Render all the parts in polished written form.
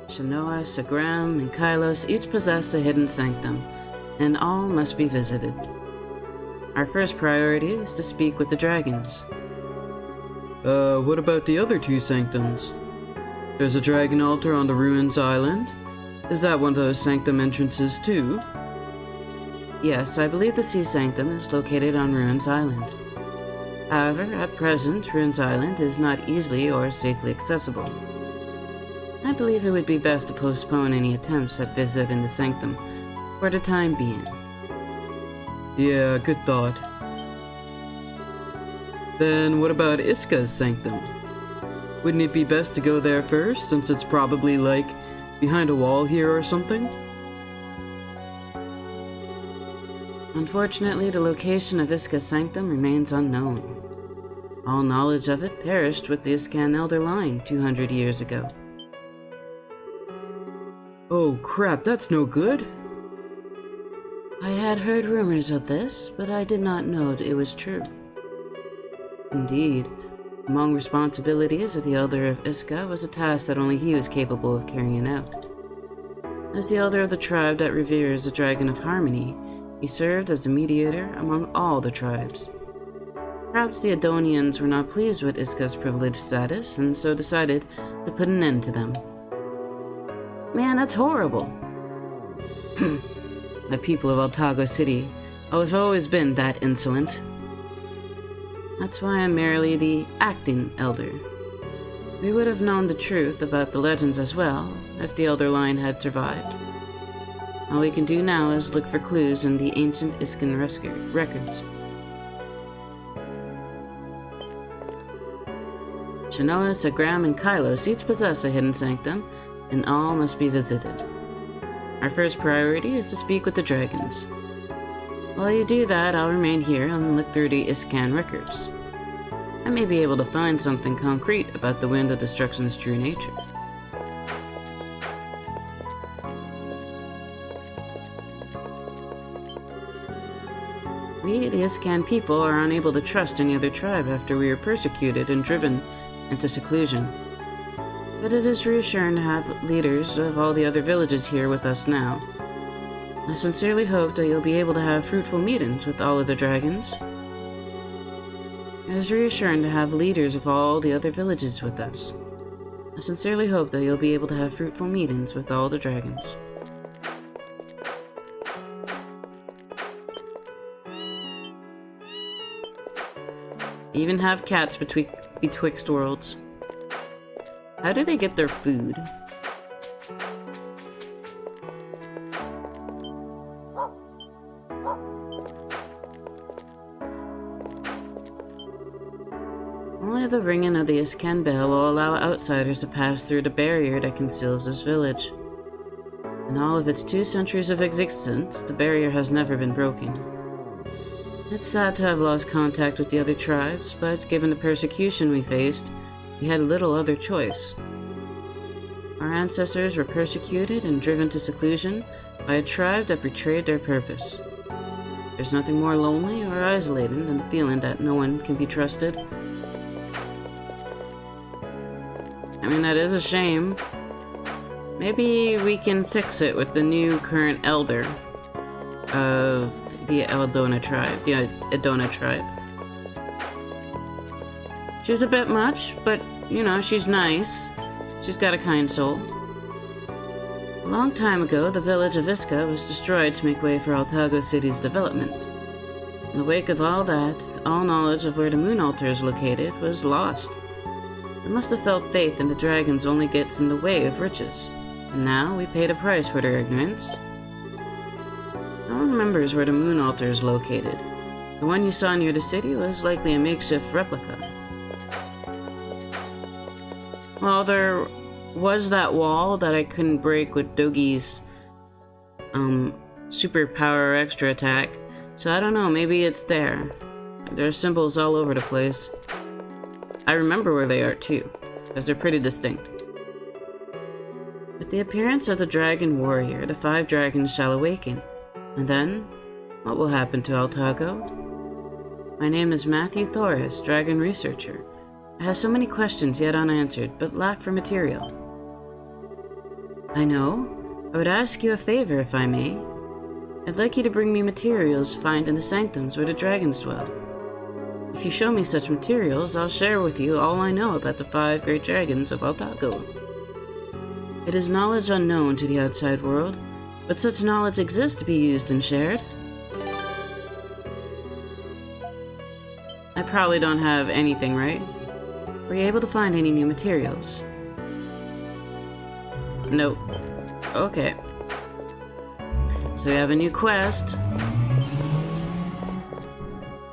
Shannoa, Sagram, and Kylos each possess a hidden sanctum, and all must be visited. Our first priority is to speak with the dragons. What about the other two sanctums? There's a dragon altar on the Ruins Island. Is that one of those sanctum entrances too? Yes, I believe the Sea Sanctum is located on Ruins Island. However, at present, Ruins Island is not easily or safely accessible. I believe it would be best to postpone any attempts at visiting the sanctum for the time being. Yeah, good thought. Then what about Iska's sanctum? Wouldn't it be best to go there first, since it's probably, like, behind a wall here or something? Unfortunately, the location of Iska's sanctum remains unknown. All knowledge of it perished with the Iskan Elder line 200 years ago. Oh crap, that's no good! I had heard rumors of this, but I did not know it was true. Indeed, among responsibilities of the Elder of Iska was a task that only he was capable of carrying out. As the Elder of the tribe that reveres the Dragon of Harmony, he served as the mediator among all the tribes. Perhaps the Adonians were not pleased with Iska's privileged status, and so decided to put an end to them. Man, that's horrible. The people of Altago City have always been that insolent. That's why I'm merely the acting Elder. We would have known the truth about the legends as well, if the Elder line had survived. All we can do now is look for clues in the ancient Iskan records. Shannoa, Sagram, and Kylos each possess a hidden sanctum, and all must be visited. Our first priority is to speak with the dragons. While you do that, I'll remain here and look through the Iskan records. I may be able to find something concrete about the Wind of Destruction's true nature. We, the Iskan people, are unable to trust any other tribe after we were persecuted and driven into seclusion. But it is reassuring to have leaders of all the other villages here with us now. I sincerely hope that you'll be able to have fruitful meetings with all of the dragons. It is reassuring to have leaders of all the other villages with us. I sincerely hope that you'll be able to have fruitful meetings with all the dragons. Even have cats betwixt worlds. How do they get their food? Only the ringing of the Iskan bell will allow outsiders to pass through the barrier that conceals this village. In all of its 2 centuries of existence, the barrier has never been broken. It's sad to have lost contact with the other tribes, but given the persecution we faced, we had little other choice. Our ancestors were persecuted and driven to seclusion by a tribe that betrayed their purpose. There's nothing more lonely or isolating than the feeling that no one can be trusted. I mean, that is a shame. Maybe we can fix it with the new current elder of the Adona tribe. She's a bit much, but, you know, she's nice. She's got a kind soul. A long time ago, the village of Iska was destroyed to make way for Altago City's development. In the wake of all that, all knowledge of where the moon altar is located was lost. I must have felt faith in the dragons only gets in the way of riches, and now we paid a price for their ignorance. No one remembers where the moon altar is located. The one you saw near the city was likely a makeshift replica. Well, there was that wall that I couldn't break with Dogi's superpower extra attack, so I don't know, maybe it's there. There are symbols all over the place. I remember where they are too, because they're pretty distinct. With the appearance of the dragon warrior, the 5 dragons shall awaken. And then, what will happen to Altago? My name is Matthew Thoris, dragon researcher. I have so many questions yet unanswered, but lack for material. I know. I would ask you a favor, if I may. I'd like you to bring me materials found in the Sanctums where the dragons dwell. If you show me such materials, I'll share with you all I know about the 5 great dragons of Altago. It is knowledge unknown to the outside world, but such knowledge exists to be used and shared. I probably don't have anything, right? Were you able to find any new materials? Nope. Okay. So we have a new quest.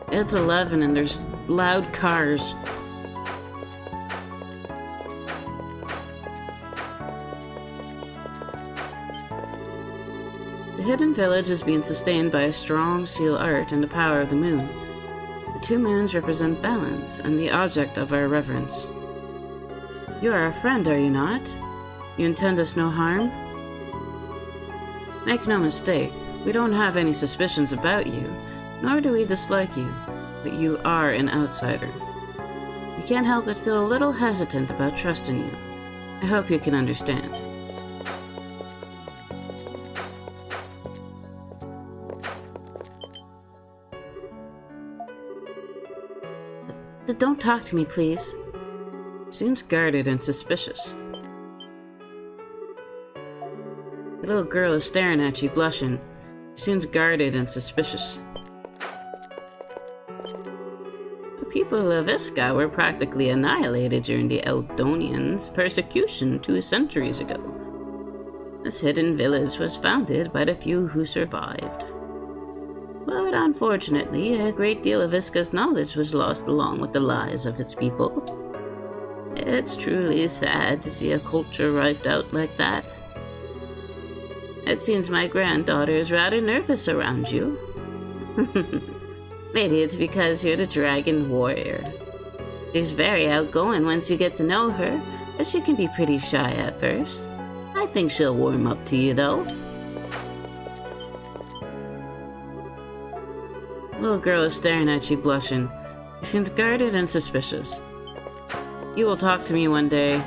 It's 11 and there's loud cars. The hidden village is being sustained by a strong seal art and the power of the moon. The 2 moons represent balance and the object of our reverence. You are a friend, are you not? You intend us no harm? Make no mistake, we don't have any suspicions about you, nor do we dislike you, but you are an outsider. We can't help but feel a little hesitant about trusting you. I hope you can understand. Don't talk to me, please. Seems guarded and suspicious. The little girl is staring at you, blushing. She seems guarded and suspicious. The people of Iska were practically annihilated during the Eldonians' persecution 2 centuries ago. This hidden village was founded by the few who survived. But unfortunately, a great deal of Iska's knowledge was lost along with the lives of its people. It's truly sad to see a culture wiped out like that. It seems my granddaughter is rather nervous around you. Maybe it's because you're the dragon warrior. She's very outgoing once you get to know her, but she can be pretty shy at first. I think she'll warm up to you, though. The little girl is staring at you, blushing. She seems guarded and suspicious. You will talk to me one day.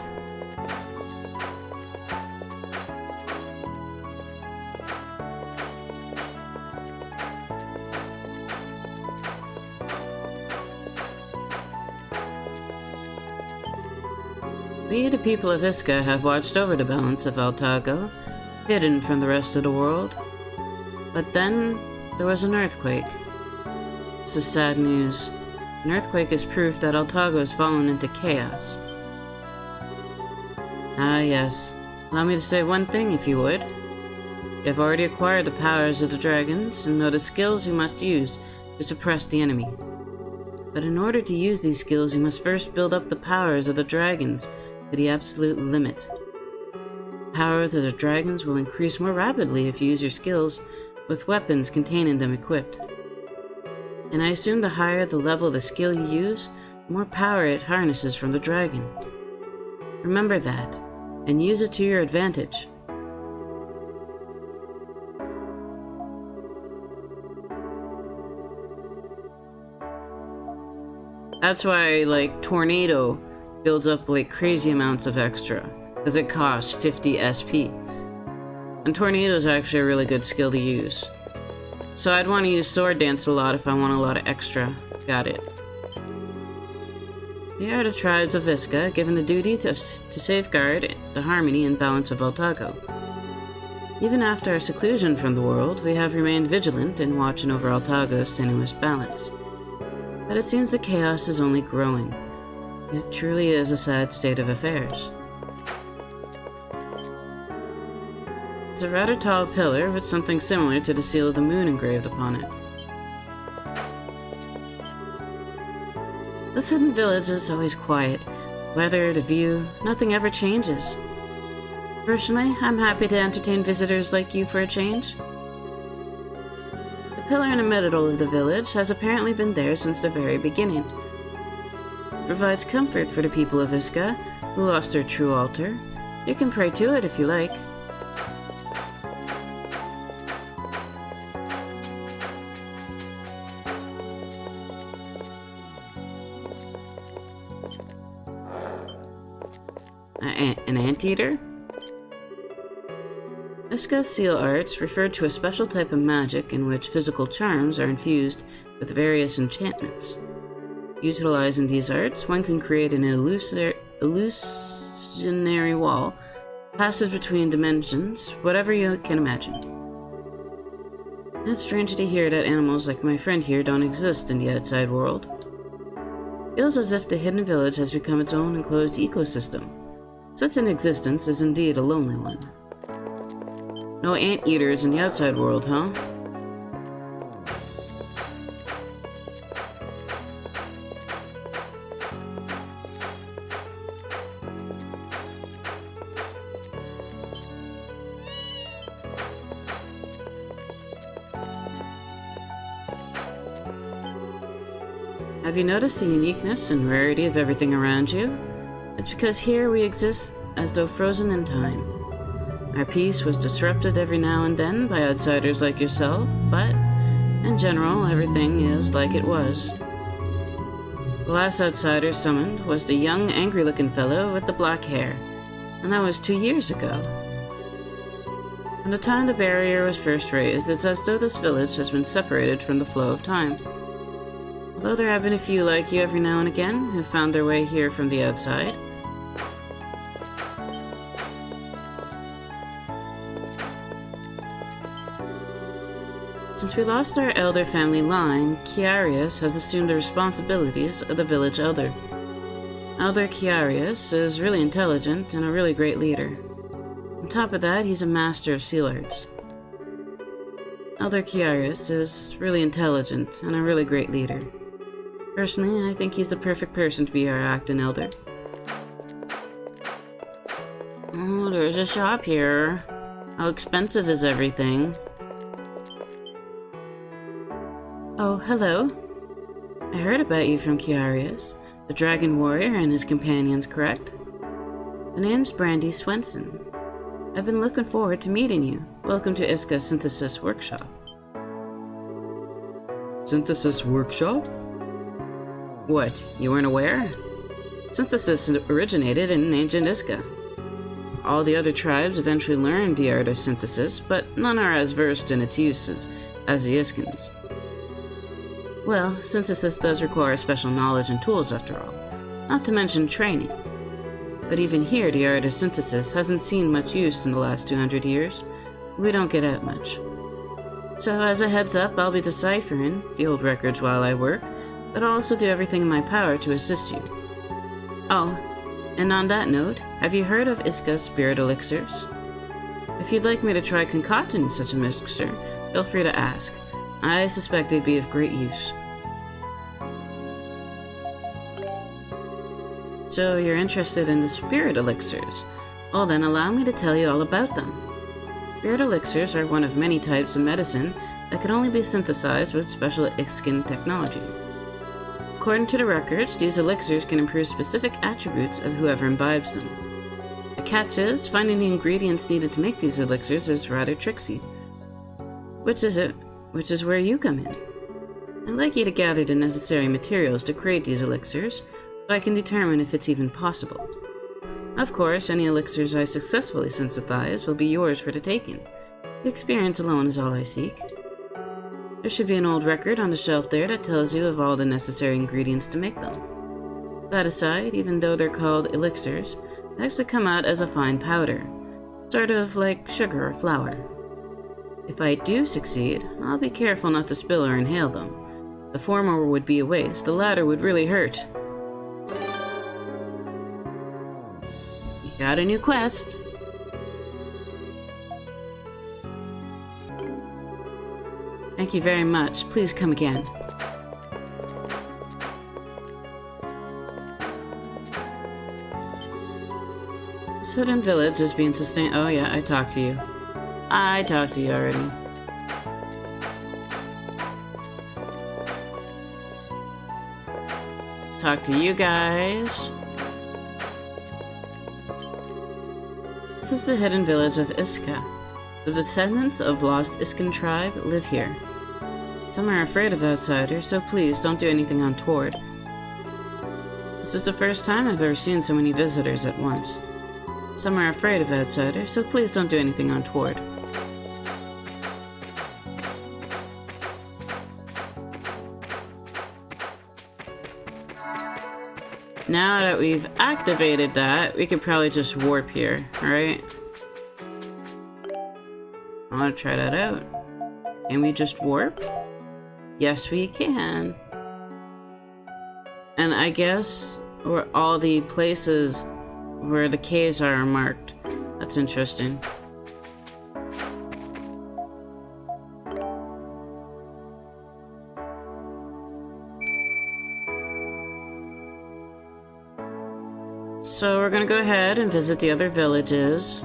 We, the people of Iska, have watched over the balance of Altago, hidden from the rest of the world. But then, there was an earthquake. This is sad news. An earthquake is proof that Altago has fallen into chaos. Ah yes, allow me to say one thing if you would. You have already acquired the powers of the dragons and know the skills you must use to suppress the enemy. But in order to use these skills, you must first build up the powers of the dragons to the absolute limit. The power of the dragons will increase more rapidly if you use your skills with weapons containing them equipped. And I assume the higher the level of the skill you use, the more power it harnesses from the dragon. Remember that, and use it to your advantage. That's why, like, Tornado builds up, like, crazy amounts of extra, because it costs 50 SP. And Tornado is actually a really good skill to use. So I'd want to use Sword Dance a lot if I want a lot of extra. Got it. We are the tribes of Iska, given the duty to safeguard the harmony and balance of Altago. Even after our seclusion from the world, we have remained vigilant in watching over Altago's tenuous balance. But it seems the chaos is only growing. It truly is a sad state of affairs. It's a rather tall pillar with something similar to the seal of the moon engraved upon it. This hidden village is always quiet. Weather, the view, nothing ever changes. Personally, I'm happy to entertain visitors like you for a change. The pillar in the middle of the village has apparently been there since the very beginning. It provides comfort for the people of Iska, who lost their true altar. You can pray to it if you like. An anteater? Iska's seal arts refer to a special type of magic in which physical charms are infused with various enchantments. Utilizing these arts, one can create an illusionary wall, passes between dimensions, whatever you can imagine. It's strange to hear that animals like my friend here don't exist in the outside world. Feels as if the hidden village has become its own enclosed ecosystem. Such an existence is indeed a lonely one. No anteaters in the outside world, huh? Have you noticed the uniqueness and rarity of everything around you? It's because here we exist as though frozen in time. Our peace was disrupted every now and then by outsiders like yourself, but, in general, everything is like it was. The last outsider summoned was the young, angry-looking fellow with the black hair, and that was 2 years ago. From the time the barrier was first raised, it's as though this village has been separated from the flow of time. Although there have been a few like you every now and again who found their way here from the outside. Since we lost our elder family line, Ciarius has assumed the responsibilities of the village elder. Elder Ciarius is really intelligent and a really great leader. On top of that, he's a master of seal arts. Elder Ciarius is really intelligent and a really great leader. Personally, I think he's the perfect person to be our acting elder. Oh, there's a shop here. How expensive is everything? Oh, hello. I heard about you from Ciarius, the dragon warrior and his companions, correct? The name's Brandy Swenson. I've been looking forward to meeting you. Welcome to Iska's Synthesis Workshop. Synthesis Workshop? What, you weren't aware? Synthesis originated in ancient Iska. All the other tribes eventually learned the art of synthesis, but none are as versed in its uses as the Iskans. Well, synthesis does require special knowledge and tools after all, not to mention training. But even here, the art of synthesis hasn't seen much use in the last 200 years. We don't get out much. So as a heads up, I'll be deciphering the old records while I work, but I'll also do everything in my power to assist you. Oh, and on that note, have you heard of Iska's spirit elixirs? If you'd like me to try concocting such a mixture, feel free to ask. I suspect they'd be of great use. So you're interested in the spirit elixirs? Well then, allow me to tell you all about them. Spirit elixirs are one of many types of medicine that can only be synthesized with special Iskan technology. According to the records, these elixirs can improve specific attributes of whoever imbibes them. The catch is, finding the ingredients needed to make these elixirs is rather tricksy. Which is where you come in. I'd like you to gather the necessary materials to create these elixirs, so I can determine if it's even possible. Of course, any elixirs I successfully synthesize will be yours for the taking. The experience alone is all I seek. There should be an old record on the shelf there that tells you of all the necessary ingredients to make them. That aside, even though they're called elixirs, they actually come out as a fine powder, sort of like sugar or flour. If I do succeed, I'll be careful not to spill or inhale them. The former would be a waste, the latter would really hurt. You got a new quest. Thank you very much. Please come again. This hidden village is being sustained. Oh yeah, I talked to you. I talked to you already. Talk to you guys. This is the hidden village of Iska. The descendants of lost Iskan tribe live here. Some are afraid of outsiders, so please don't do anything untoward. This is the first time I've ever seen so many visitors at once. Some are afraid of outsiders, so please don't do anything untoward. now that we've activated that, we could probably just warp here, right? I want to try that out. Can we just warp? Yes, we can. And I guess where all the places where the caves are marked. That's interesting. So we're gonna go ahead and visit the other villages.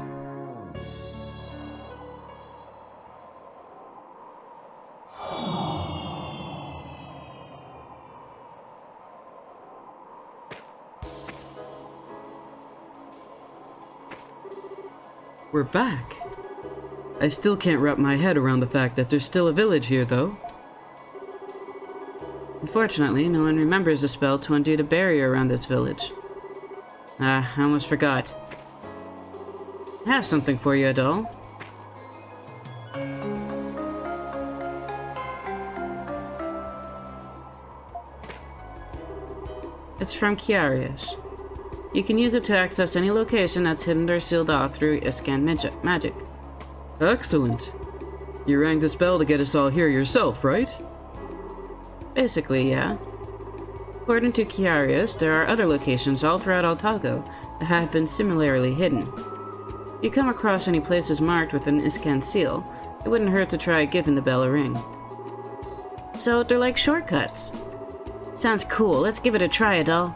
We're back. I still can't wrap my head around the fact that there's still a village here, though. Unfortunately, no one remembers the spell to undo the barrier around this village. I almost forgot. I have something for you, Adol. It's from Ciarius. You can use it to access any location that's hidden or sealed off through Iscan magic. Excellent. You rang the spell to get us all here yourself, right? Basically, yeah. According to Ciarius, there are other locations all throughout Altago that have been similarly hidden. If you come across any places marked with an Iscan seal, it wouldn't hurt to try giving the bell a ring. So they're like shortcuts. Sounds cool, let's give it a try, Adol.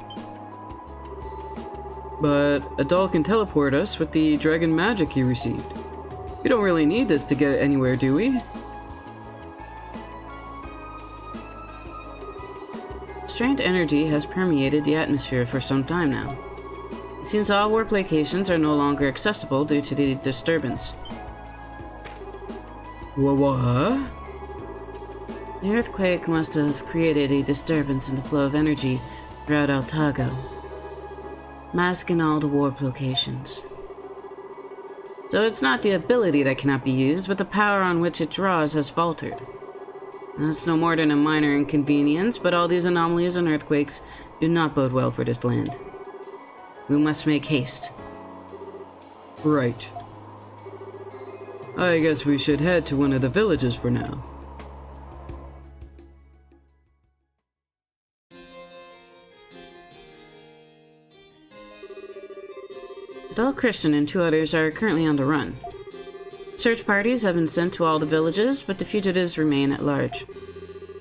But Adol can teleport us with the dragon magic he received. We don't really need this to get anywhere, do we? Strained energy has permeated the atmosphere for some time now. It seems all warp locations are no longer accessible due to the disturbance. What? The earthquake must have created a disturbance in the flow of energy throughout Altago, masking all the warp locations. So it's not the ability that cannot be used, but the power on which it draws has faltered. That's no more than a minor inconvenience, but all these anomalies and earthquakes do not bode well for this land. We must make haste. Right. I guess we should head to one of the villages for now. Adol, Christian, and 2 others are currently on the run. Search parties have been sent to all the villages, but the fugitives remain at large.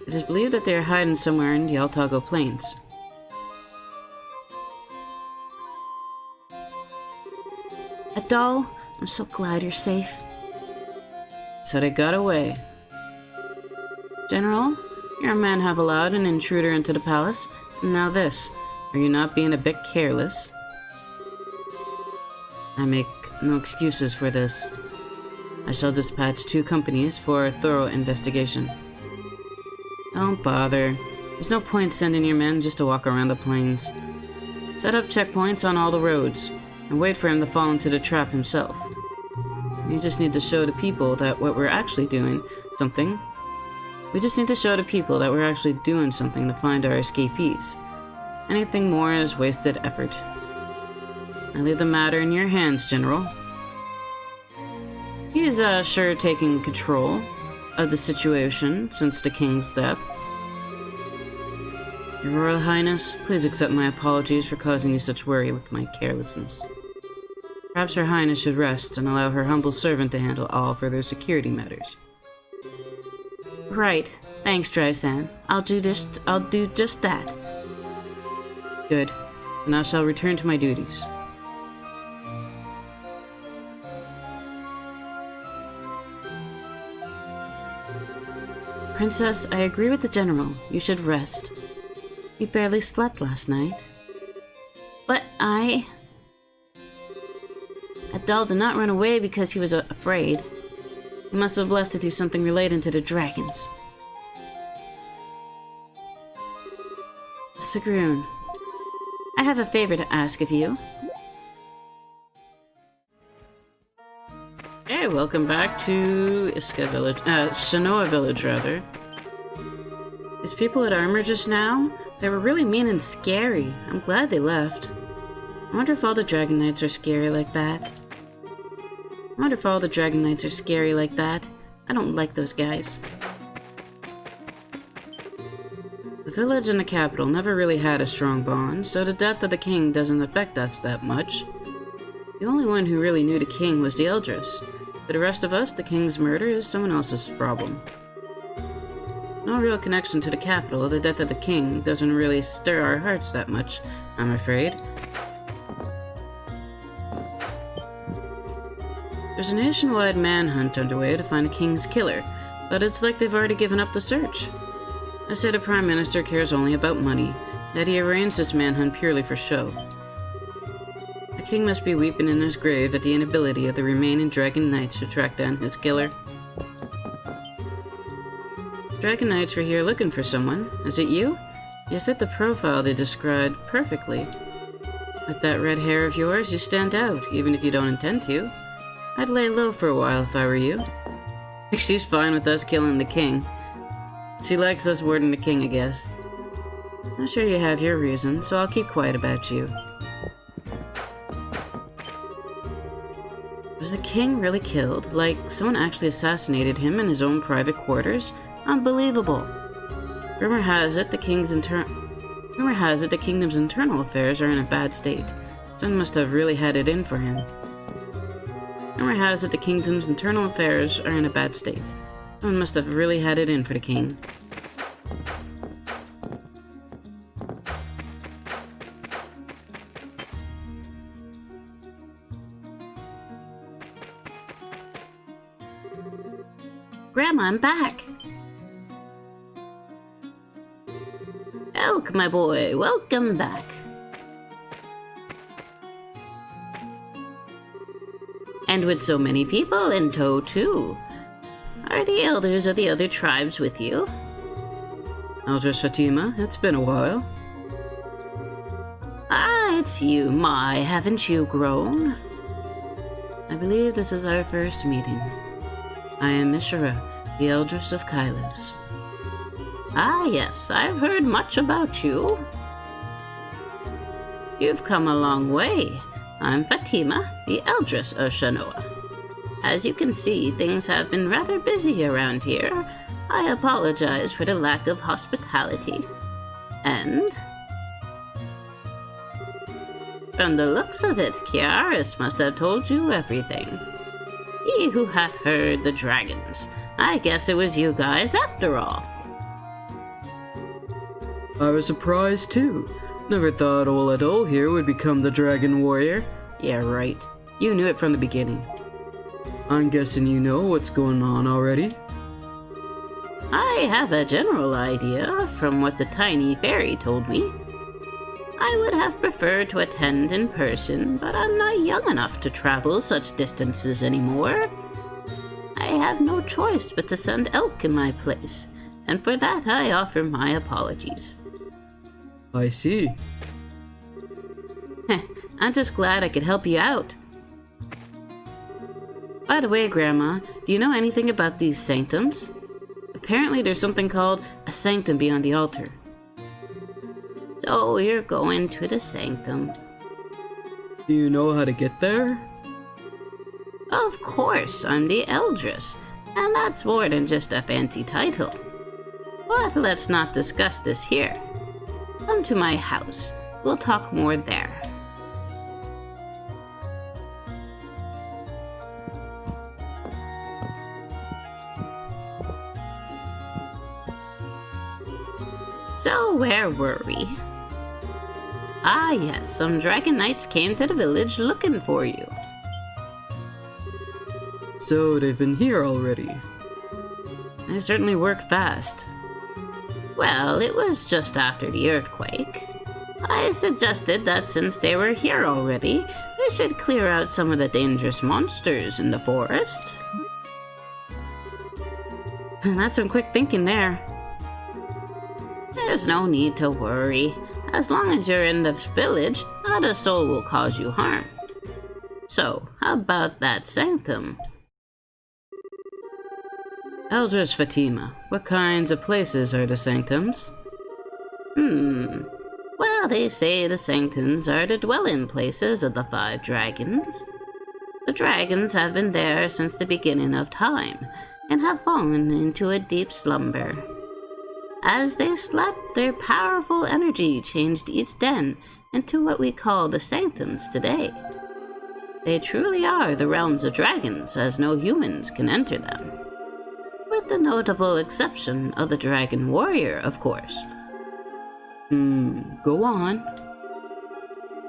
It is believed that they are hiding somewhere in the Altago Plains. Adol, I'm so glad you're safe. So they got away. General, your men have allowed an intruder into the palace, and now this. Are you not being a bit careless? I make no excuses for this. I shall dispatch 2 companies for a thorough investigation. Don't bother. There's no point sending your men just to walk around the plains. Set up checkpoints on all the roads, and wait for him to fall into the trap himself. We just need to show the people that we're actually doing something to find our escapees. Anything more is wasted effort. I leave the matter in your hands, General. He is sure taking control of the situation since the King's death. Your Royal Highness, please accept my apologies for causing you such worry with my carelessness. Perhaps Her Highness should rest and allow her humble servant to handle all further security matters. Right. Thanks, Drysan. I'll do just that. Good. And I shall return to my duties. Princess, I agree with the General. You should rest. You barely slept last night. But Adol did not run away because he was afraid. He must have left to do something related to the dragons. Sagroon, I have a favor to ask of you. Hey, welcome back to Shannoa Village, rather. These people at armor just now, They were really mean and scary. I'm glad they left. I wonder if all the Dragon Knights are scary like that. I don't like those guys. The village and the capital never really had a strong bond, so the death of the king doesn't affect us that much. The only one who really knew the king was the Eldress. For the rest of us, the king's murder is someone else's problem. No real connection to the capital, the death of the king doesn't really stir our hearts that much, I'm afraid. There's a nationwide manhunt underway to find the king's killer, but it's like they've already given up the search. I say the Prime Minister cares only about money, that he arranged this manhunt purely for show. The king must be weeping in his grave at the inability of the remaining Dragon Knights to track down his killer. Dragon Knights were here looking for someone. Is it you? You fit the profile they described perfectly. With that red hair of yours, you stand out, even if you don't intend to. I'd lay low for a while if I were you. She's fine with us killing the king. She likes us warding the king, I guess. I'm sure you have your reasons, so I'll keep quiet about you. Was the king really killed? Like, someone actually assassinated him in his own private quarters? Unbelievable. Rumor has it the kingdom's internal affairs are in a bad state. Someone must have really had it in for him. Rumor has it the kingdom's internal affairs are in a bad state. Someone must have really had it in for the king. Grandma, I'm back! Elk, my boy, welcome back. And with so many people in tow, too. Are the elders of the other tribes with you? Eldress Fatima, it's been a while. Ah, it's you. My, haven't you grown? I believe this is our first meeting. I am Mishra, the Eldress of Kailos. Ah, yes, I've heard much about you. You've come a long way. I'm Fatima, the Eldress of Shannoa. As you can see, things have been rather busy around here. I apologize for the lack of hospitality. And from the looks of it, Ciarius must have told you everything. He who hath heard the dragons. I guess it was you guys after all. I was surprised too. Never thought old Adol here would become the dragon warrior. Yeah, right. You knew it from the beginning. I'm guessing you know what's going on already. I have a general idea from what the tiny fairy told me. I would have preferred to attend in person, but I'm not young enough to travel such distances anymore. I have no choice but to send Elk in my place, and for that I offer my apologies. I see. I'm just glad I could help you out. By the way, Grandma, do you know anything about these Sanctums? Apparently there's something called a Sanctum beyond the altar. So you're going to the Sanctum. Do you know how to get there? Of course, I'm the Eldress, and that's more than just a fancy title. But let's not discuss this here. Come to my house. We'll talk more there. So where were we? Ah yes, some Dragon Knights came to the village looking for you. So they've been here already. They certainly work fast. Well, it was just after the earthquake. I suggested that since they were here already, they should clear out some of the dangerous monsters in the forest. That's some quick thinking there. There's no need to worry. As long as you're in the village, not a soul will cause you harm. So, how about that Sanctum? Eldress Fatima, what kinds of places are the Sanctums? Well, they say the Sanctums are the dwelling places of the 5 dragons. The dragons have been there since the beginning of time, and have fallen into a deep slumber. As they slept, their powerful energy changed each den into what we call the Sanctums today. They truly are the realms of dragons, as no humans can enter them. With the notable exception of the Dragon Warrior, of course. Go on.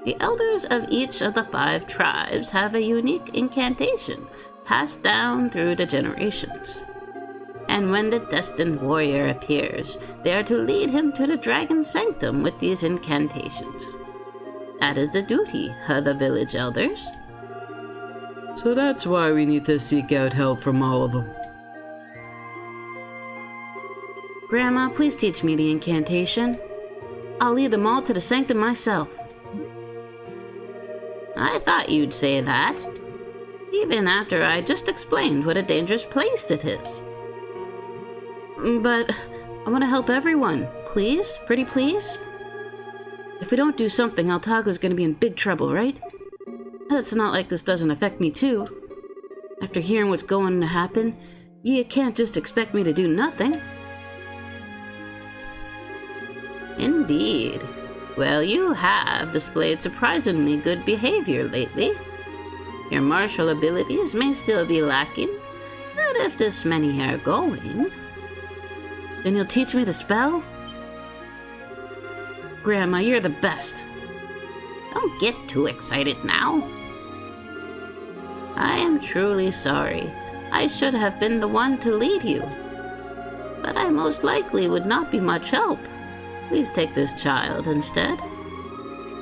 The elders of each of the 5 tribes have a unique incantation passed down through the generations. And when the destined warrior appears, they are to lead him to the Dragon Sanctum with these incantations. That is the duty of the village elders. So that's why we need to seek out help from all of them. Grandma, please teach me the incantation. I'll lead them all to the sanctum myself. I thought you'd say that, even after I just explained what a dangerous place it is. But I want to help everyone. Please? Pretty please? If we don't do something, Altago's going to be in big trouble, right? It's not like this doesn't affect me too. After hearing what's going to happen, you can't just expect me to do nothing. Indeed. Well, you have displayed surprisingly good behavior lately. Your martial abilities may still be lacking, but if this many are going... Then you'll teach me the spell? Grandma, you're the best. Don't get too excited now. I am truly sorry. I should have been the one to lead you. But I most likely would not be much help. Please take this child instead.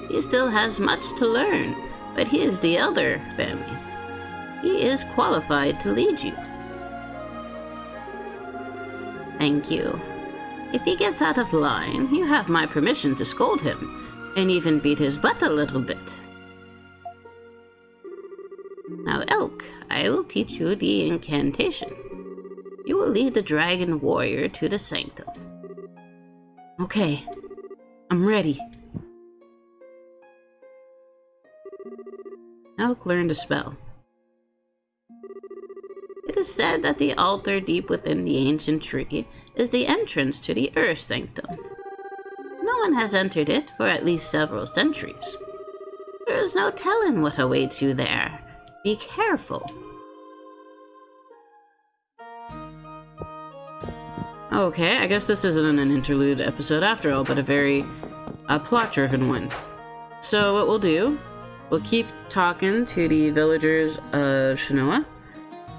He still has much to learn, but he is the elder family. He is qualified to lead you. Thank you. If he gets out of line, you have my permission to scold him, and even beat his butt a little bit. Now, Elk, I will teach you the incantation. You will lead the dragon warrior to the sanctum. Okay, I'm ready. Elk learned a spell. It is said that the altar deep within the ancient tree is the entrance to the Earth Sanctum. No one has entered it for at least several centuries. There is no telling what awaits you there. Be careful. Okay, I guess this isn't an interlude episode after all, but a very plot-driven one. So what we'll do, we'll keep talking to the villagers of Shannoa.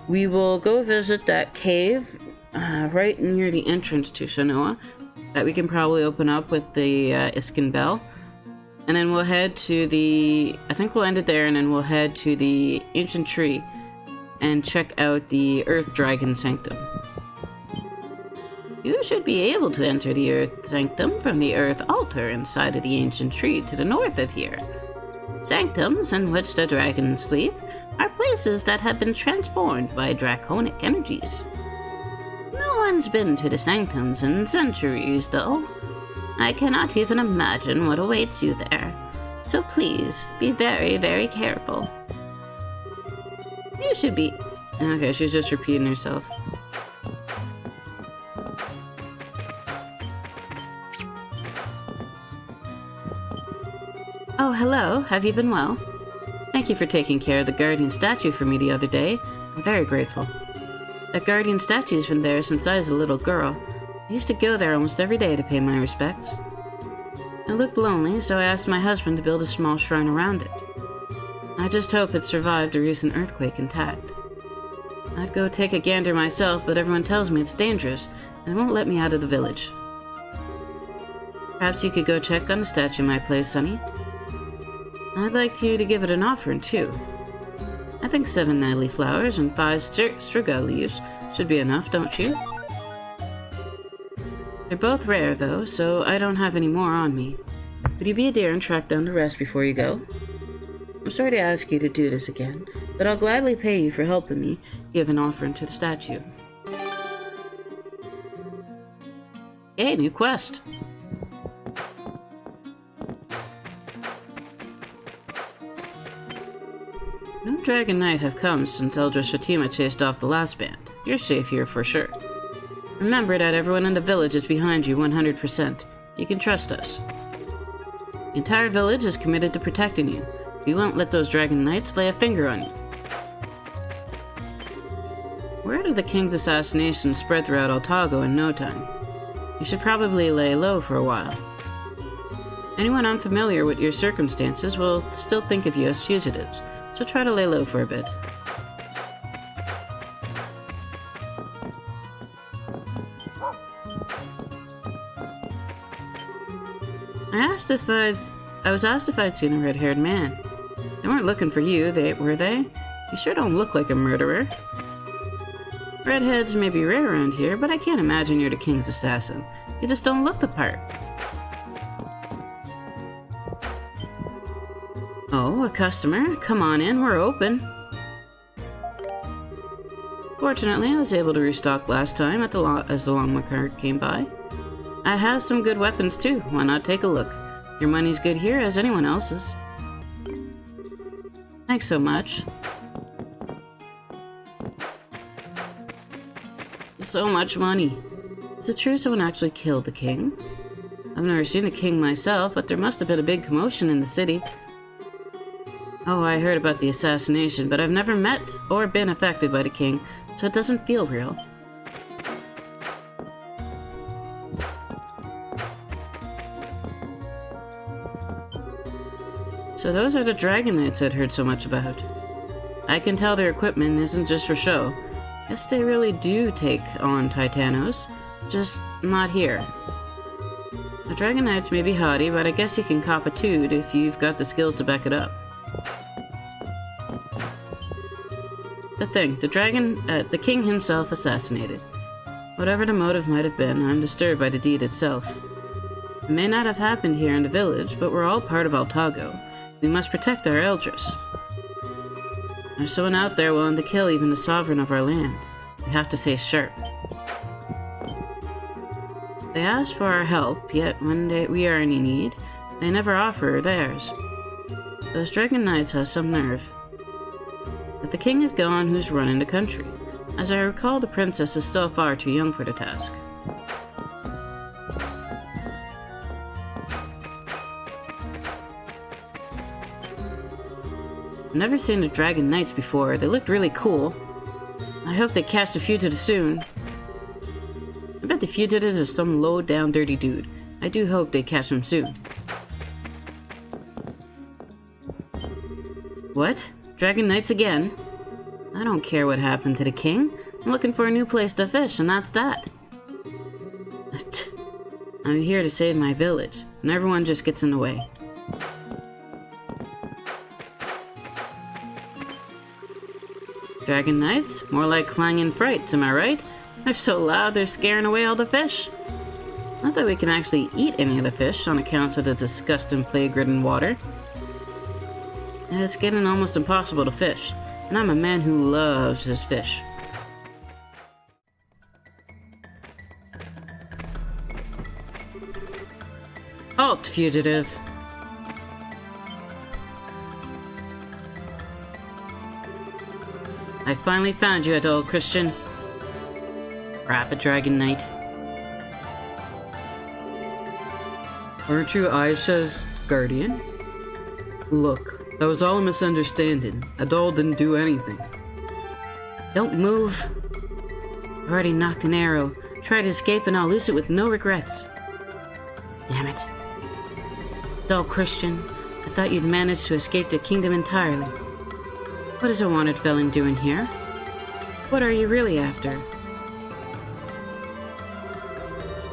We will go visit that cave right near the entrance to Shannoa that we can probably open up with the Iskin Bell. And then we'll head to the... I think we'll end it there, and then we'll head to the ancient tree and check out the Earth Dragon Sanctum. You should be able to enter the Earth Sanctum from the Earth Altar inside of the ancient tree to the north of here. Sanctums in which the dragons sleep are places that have been transformed by draconic energies. No one's been to the Sanctums in centuries, though. I cannot even imagine what awaits you there, so please be very, very careful. You should be... Okay, she's just repeating herself. Oh, hello. Have you been well? Thank you for taking care of the guardian statue for me the other day. I'm very grateful. That guardian statue's been there since I was a little girl. I used to go there almost every day to pay my respects. It looked lonely, so I asked my husband to build a small shrine around it. I just hope it survived a recent earthquake intact. I'd go take a gander myself, but everyone tells me it's dangerous and won't let me out of the village. Perhaps you could go check on the statue in my place, Sonny. I'd like you to give it an offering, too. I think 7 nightly flowers and 5 striga leaves should be enough, don't you? They're both rare, though, so I don't have any more on me. Would you be a dear and track down the rest before you go? I'm sorry to ask you to do this again, but I'll gladly pay you for helping me give an offering to the statue. Okay, new quest. Dragon Knight have come since Eldress Fatima chased off the last band. You're safe here for sure. Remember that everyone in the village is behind you 100%. You can trust us. The entire village is committed to protecting you. We won't let those Dragon Knights lay a finger on you. Word of the King's assassination spread throughout Altago in no time. You should probably lay low for a while. Anyone unfamiliar with your circumstances will still think of you as fugitives, so try to lay low for a bit. I was asked if I'd seen a red-haired man. They weren't looking for you, were they? You sure don't look like a murderer. Redheads may be rare around here, but I can't imagine you're the King's assassin. You just don't look the part. Oh, a customer? Come on in, we're open. Fortunately, I was able to restock last time as the long cart came by. I have some good weapons too, why not take a look? Your money's good here as anyone else's. Thanks so much. So much money. Is it true someone actually killed the king? I've never seen the king myself, but there must have been a big commotion in the city. Oh, I heard about the assassination, but I've never met or been affected by the king, so it doesn't feel real. So those are the Dragon Knights I'd heard so much about. I can tell their equipment isn't just for show. Guess they really do take on Titanos, just not here. The Dragon Knights may be haughty, but I guess you can cop a toot if you've got the skills to back it up. The thing, the king himself assassinated. Whatever the motive might have been, I'm disturbed by the deed itself. It may not have happened here in the village, but we're all part of Altago. We must protect our Eldress. There's someone out there willing to kill even the sovereign of our land. We have to stay sharp. They ask for our help, yet when we are in need, they never offer theirs. Those Dragon Knights have some nerve. If the king is gone, who's running the country? As I recall, the princess is still far too young for the task. I've never seen the Dragon Knights before. They looked really cool. I hope they catch the fugitive soon. I bet the fugitive is some low-down dirty dude. I do hope they catch him soon. What? Dragon Knights again? I don't care what happened to the king. I'm looking for a new place to fish, and that's that. I'm here to save my village, and everyone just gets in the way. Dragon Knights? More like clanging frights, am I right? They're so loud they're scaring away all the fish. Not that we can actually eat any of the fish on account of the disgusting plague-ridden water. And it's getting almost impossible to fish, and I'm a man who loves his fish. Halt, fugitive! I finally found you, Adol, Christian. Crap, a Dragon Knight. Aren't you Aisha's guardian? Look, that was all a misunderstanding. Adol didn't do anything. Don't move. I've already knocked an arrow. Try to escape and I'll loose it with no regrets. Damn it. Adol, Christian, I thought you'd managed to escape the kingdom entirely. What is a wanted felon doing here? What are you really after?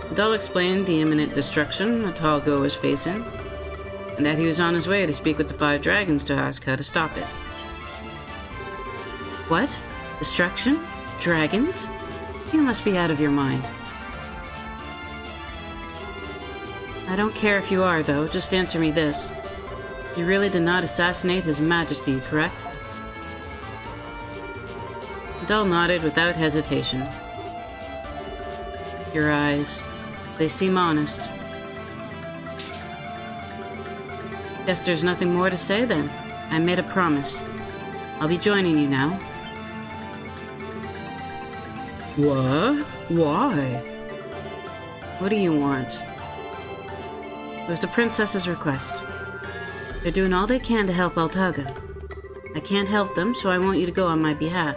Adol explained the imminent destruction Altago was facing, and that he was on his way to speak with the 5 dragons to ask how to stop it. What? Destruction? Dragons? You must be out of your mind. I don't care if you are, though. Just answer me this. You really did not assassinate His Majesty, correct? Adol nodded without hesitation. Your eyes, they seem honest. Guess there's nothing more to say then. I made a promise. I'll be joining you now. What? Why? What do you want? It was the princess's request. They're doing all they can to help Altago. I can't help them, so I want you to go on my behalf.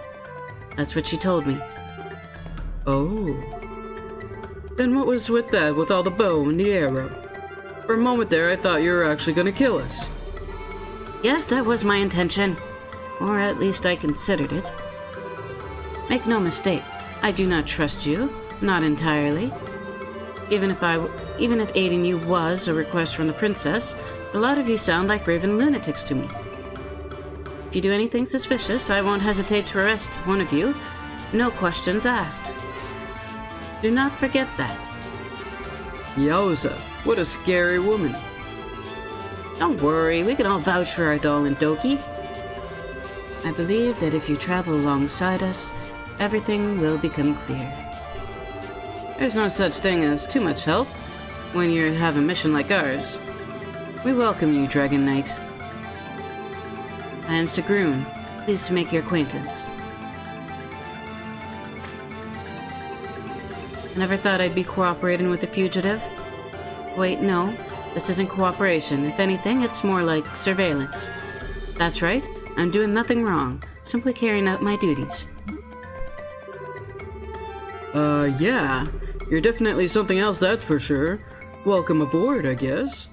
That's what she told me. Oh. Then what was with that, with all the bow and the arrow? For a moment there, I thought you were actually gonna kill us. Yes, that was my intention. Or at least I considered it. Make no mistake, I do not trust you. Not entirely. Even if aiding you was a request from the princess, a lot of you sound like raving lunatics to me. If you do anything suspicious, I won't hesitate to arrest one of you. No questions asked. Do not forget that. Yowza, what a scary woman. Don't worry, we can all vouch for Adol and Doki. I believe that if you travel alongside us, everything will become clear. There's no such thing as too much help when you have a mission like ours. We welcome you, Dragon Knight. I am Sigrun, pleased to make your acquaintance. I never thought I'd be cooperating with a fugitive. Wait, no, this isn't cooperation. If anything, it's more like surveillance. That's right, I'm doing nothing wrong, simply carrying out my duties. Yeah, you're definitely something else, that's for sure. Welcome aboard, I guess.